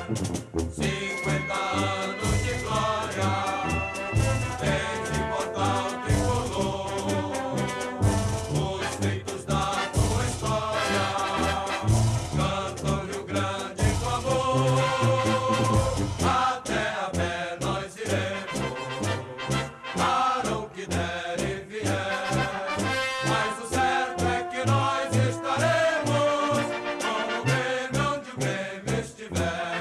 50 anos de glória, desde Portal Tricolor, os feitos da tua história, cantam Rio Grande com amor, até a pé nós iremos, para o que der e vier, mas o certo é que nós estaremos com o Grêmio onde o Grêmio estiver.